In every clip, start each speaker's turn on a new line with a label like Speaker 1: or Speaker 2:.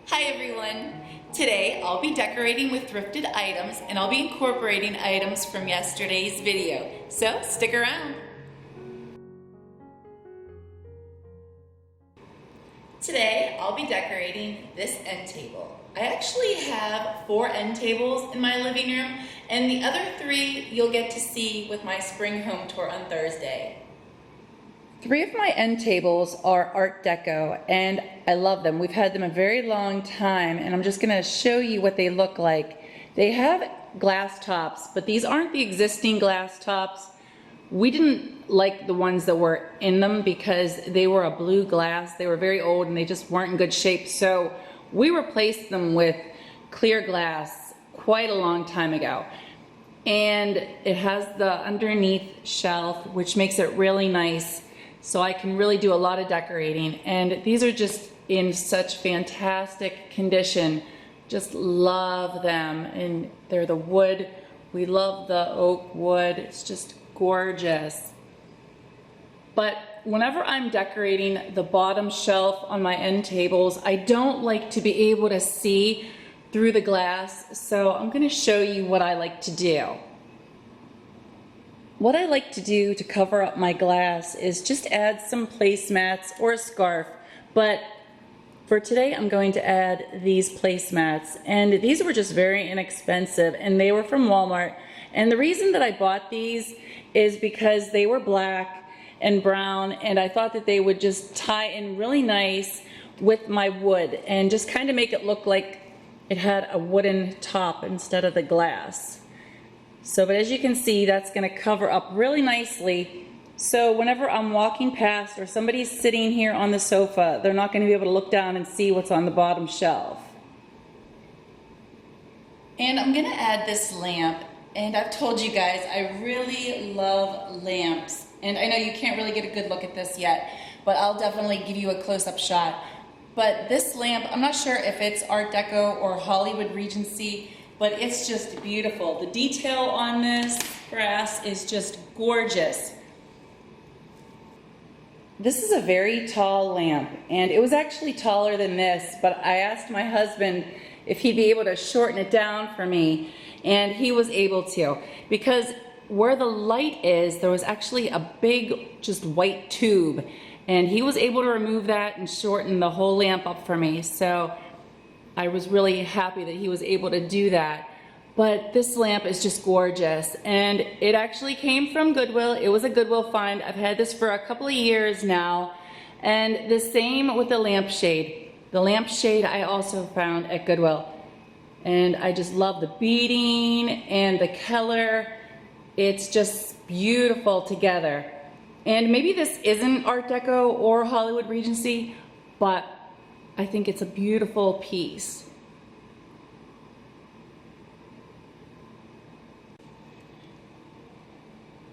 Speaker 1: Hi everyone! Today I'll be decorating with thrifted items and I'll be incorporating items from yesterday's video, so stick around. Today I'll be decorating this end table. I actually have 4 end tables in my living room and the other 3 you'll get to see with my spring home tour on Thursday. 3 of my end tables are Art Deco and I love them. We've had them a very long time and I'm just going to show you what they look like. They have glass tops, but these aren't the existing glass tops. We didn't like the ones that were in them because they were a blue glass. They were very old and they just weren't in good shape. So we replaced them with clear glass quite a long time ago. And it has the underneath shelf, which makes it really nice. So I can really do a lot of decorating, and these are just in such fantastic condition. Just love them, and they're the wood. We love the oak wood. It's just gorgeous. But whenever I'm decorating the bottom shelf on my end tables, I don't like to be able to see through the glass, so I'm going to show you what I like to do. What I like to do to cover up my glass is just add some placemats or a scarf, but for today I'm going to add these placemats, and these were just very inexpensive and they were from Walmart. And the reason that I bought these is because they were black and brown and I thought that they would just tie in really nice with my wood and just kind of make it look like it had a wooden top instead of the glass. So, but as you can see, that's going to cover up really nicely. So whenever I'm walking past or somebody's sitting here on the sofa, they're not going to be able to look down and see what's on the bottom shelf. And I'm going to add this lamp. And I've told you guys, I really love lamps. And I know you can't really get a good look at this yet, but I'll definitely give you a close-up shot. But this lamp, I'm not sure if it's Art Deco or Hollywood Regency, but it's just beautiful. The detail on this brass is just gorgeous. This is a very tall lamp, and it was actually taller than this, but I asked my husband if he'd be able to shorten it down for me, and he was able to. Because where the light is, there was actually a big, just white tube, and he was able to remove that and shorten the whole lamp up for me. So I was really happy that he was able to do that. But this lamp is just gorgeous, and it actually came from Goodwill. It was a Goodwill find. I've had this for a couple of years now, and the same with the lampshade. The lampshade I also found at Goodwill, and I just love the beading and the color. It's just beautiful together. And maybe this isn't Art Deco or Hollywood Regency, but I think it's a beautiful piece.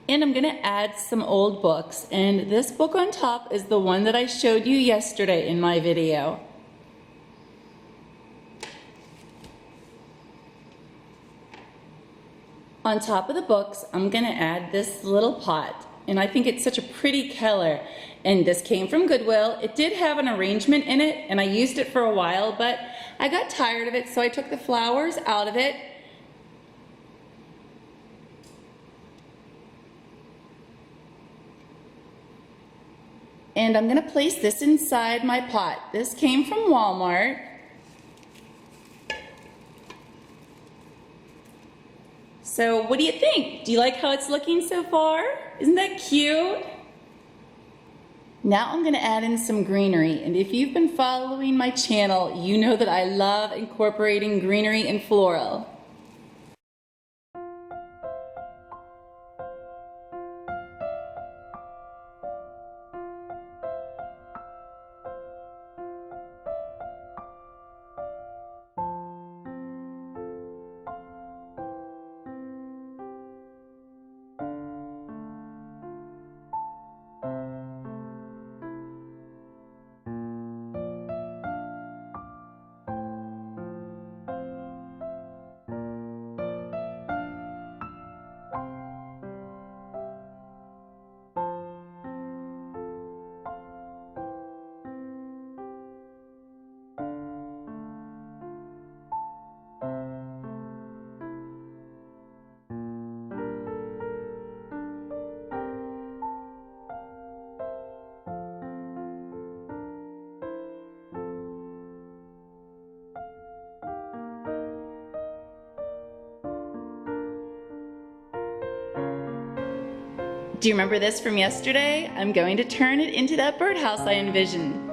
Speaker 1: And I'm going to add some old books, and this book on top is the one that I showed you yesterday in my video. On top of the books, I'm going to add this little pot, and I think it's such a pretty color. And this came from Goodwill. It did have an arrangement in it, and I used it for a while, but I got tired of it, so I took the flowers out of it. And I'm going to place this inside my pot. This came from Walmart. So what do you think? Do you like how it's looking so far? Isn't that cute? Now I'm going to add in some greenery, and if you've been following my channel, you know that I love incorporating greenery and floral. Do you remember this from yesterday? I'm going to turn it into that birdhouse I envisioned.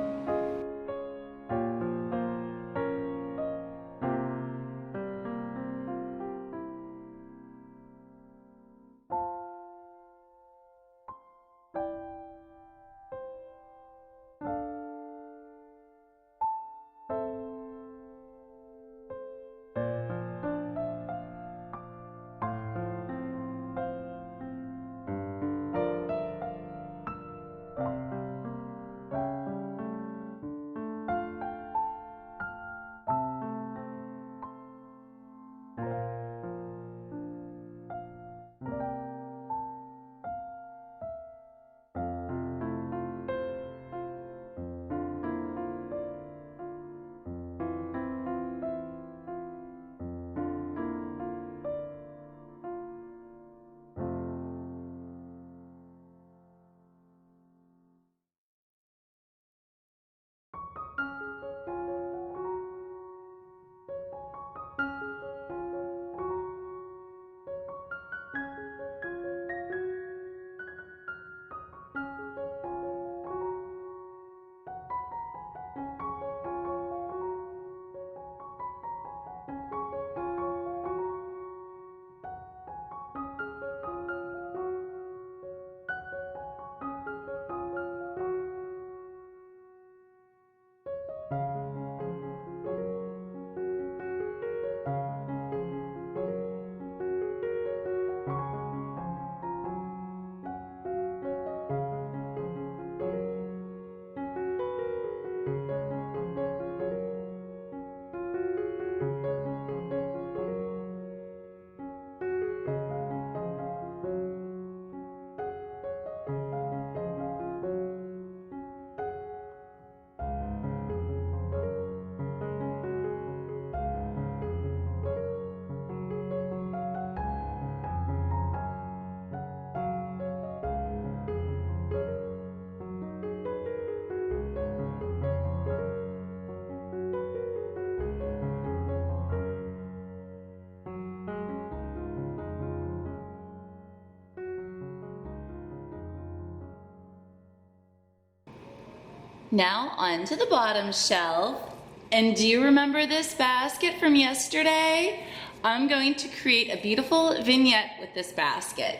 Speaker 1: Now onto the bottom shelf. And do you remember this basket from yesterday? I'm going to create a beautiful vignette with this basket.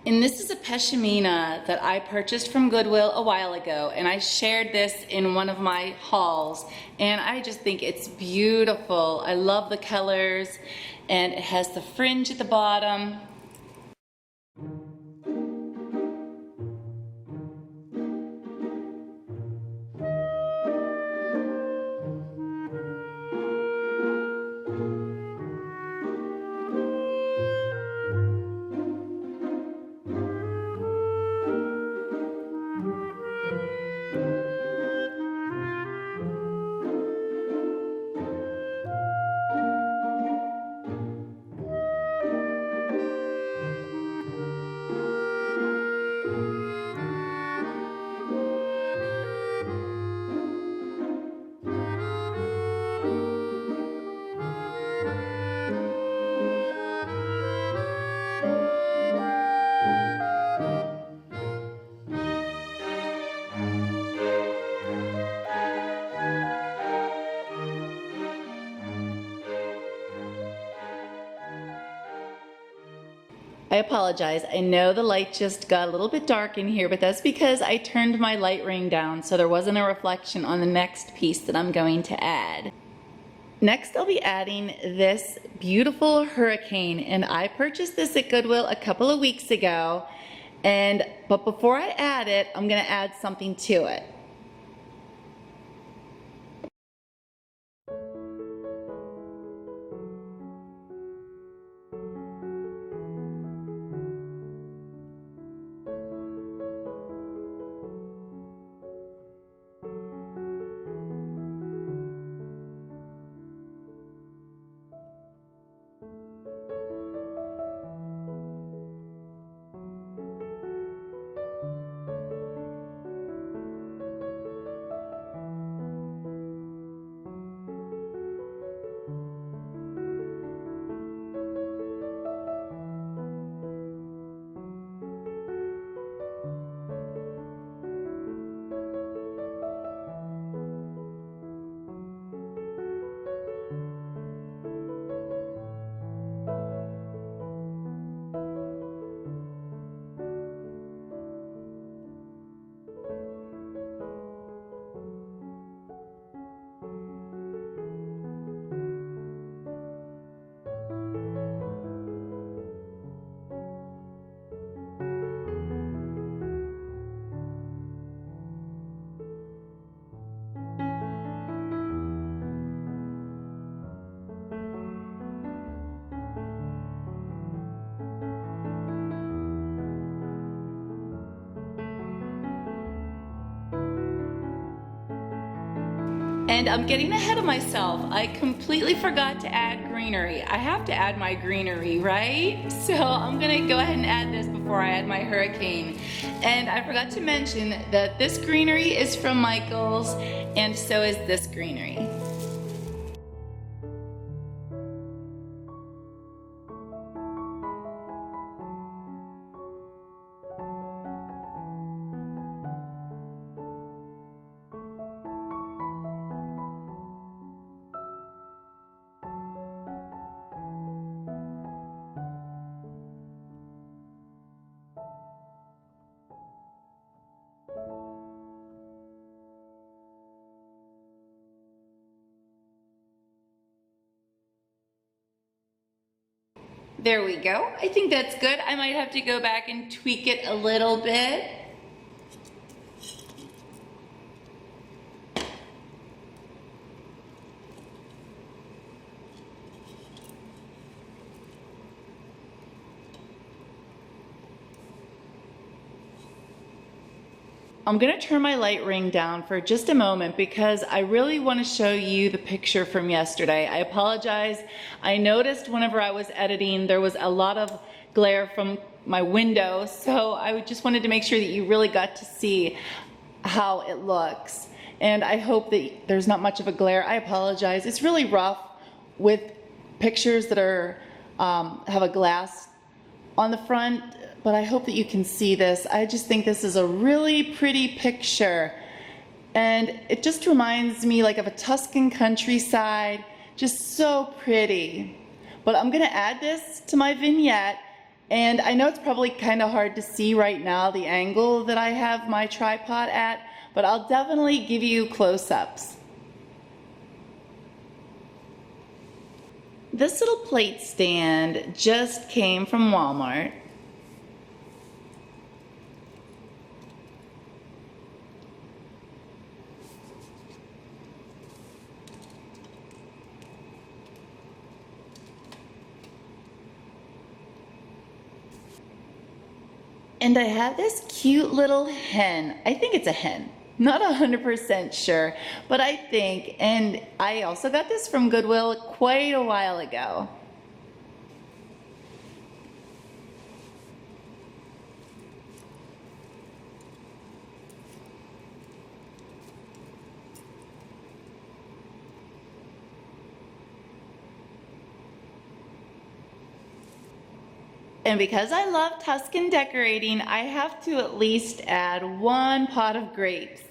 Speaker 1: And this is a pashmina that I purchased from Goodwill a while ago, and I shared this in one of my hauls, and I just think it's beautiful. I love the colors, and it has the fringe at the bottom. I apologize. I know the light just got a little bit dark in here, but that's because I turned my light ring down so there wasn't a reflection on the next piece that I'm going to add. Next, I'll be adding this beautiful hurricane, and I purchased this at Goodwill a couple of weeks ago. But before I add it, I'm going to add something to it. And I'm getting ahead of myself. I completely forgot to add greenery. I have to add my greenery, right? So I'm gonna go ahead and add this before I add my hurricane. And I forgot to mention that this greenery is from Michael's, and so is this greenery. There we go. I think that's good. I might have to go back and tweak it a little bit. I'm gonna turn my light ring down for just a moment because I really want to show you the picture from yesterday. I apologize. I noticed whenever I was editing there was a lot of glare from my window, so I just wanted to make sure that you really got to see how it looks. And I hope that there's not much of a glare. I apologize. It's really rough with pictures that are have a glass on the front, but I hope that you can see this. I just think this is a really pretty picture. And it just reminds me like of a Tuscan countryside, just so pretty. But I'm gonna add this to my vignette, and I know it's probably kind of hard to see right now the angle that I have my tripod at, but I'll definitely give you close-ups. This little plate stand just came from Walmart. And I have this cute little hen. I think it's a hen. Not 100% sure, but I think. And I also got this from Goodwill quite a while ago. And because I love Tuscan decorating, I have to at least add 1 pot of grapes.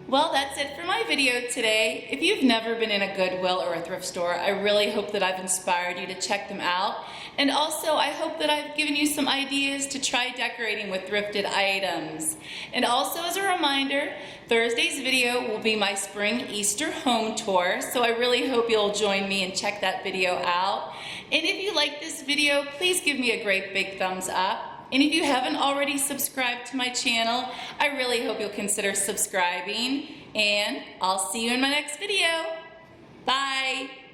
Speaker 1: Well, that's it for my video today. If you've never been in a Goodwill or a thrift store, I really hope that I've inspired you to check them out. And also, I hope that I've given you some ideas to try decorating with thrifted items. And also, as a reminder, Thursday's video will be my spring Easter home tour, so I really hope you'll join me and check that video out. And if you like this video, please give me a great big thumbs up. And if you haven't already subscribed to my channel, I really hope you'll consider subscribing. And I'll see you in my next video. Bye.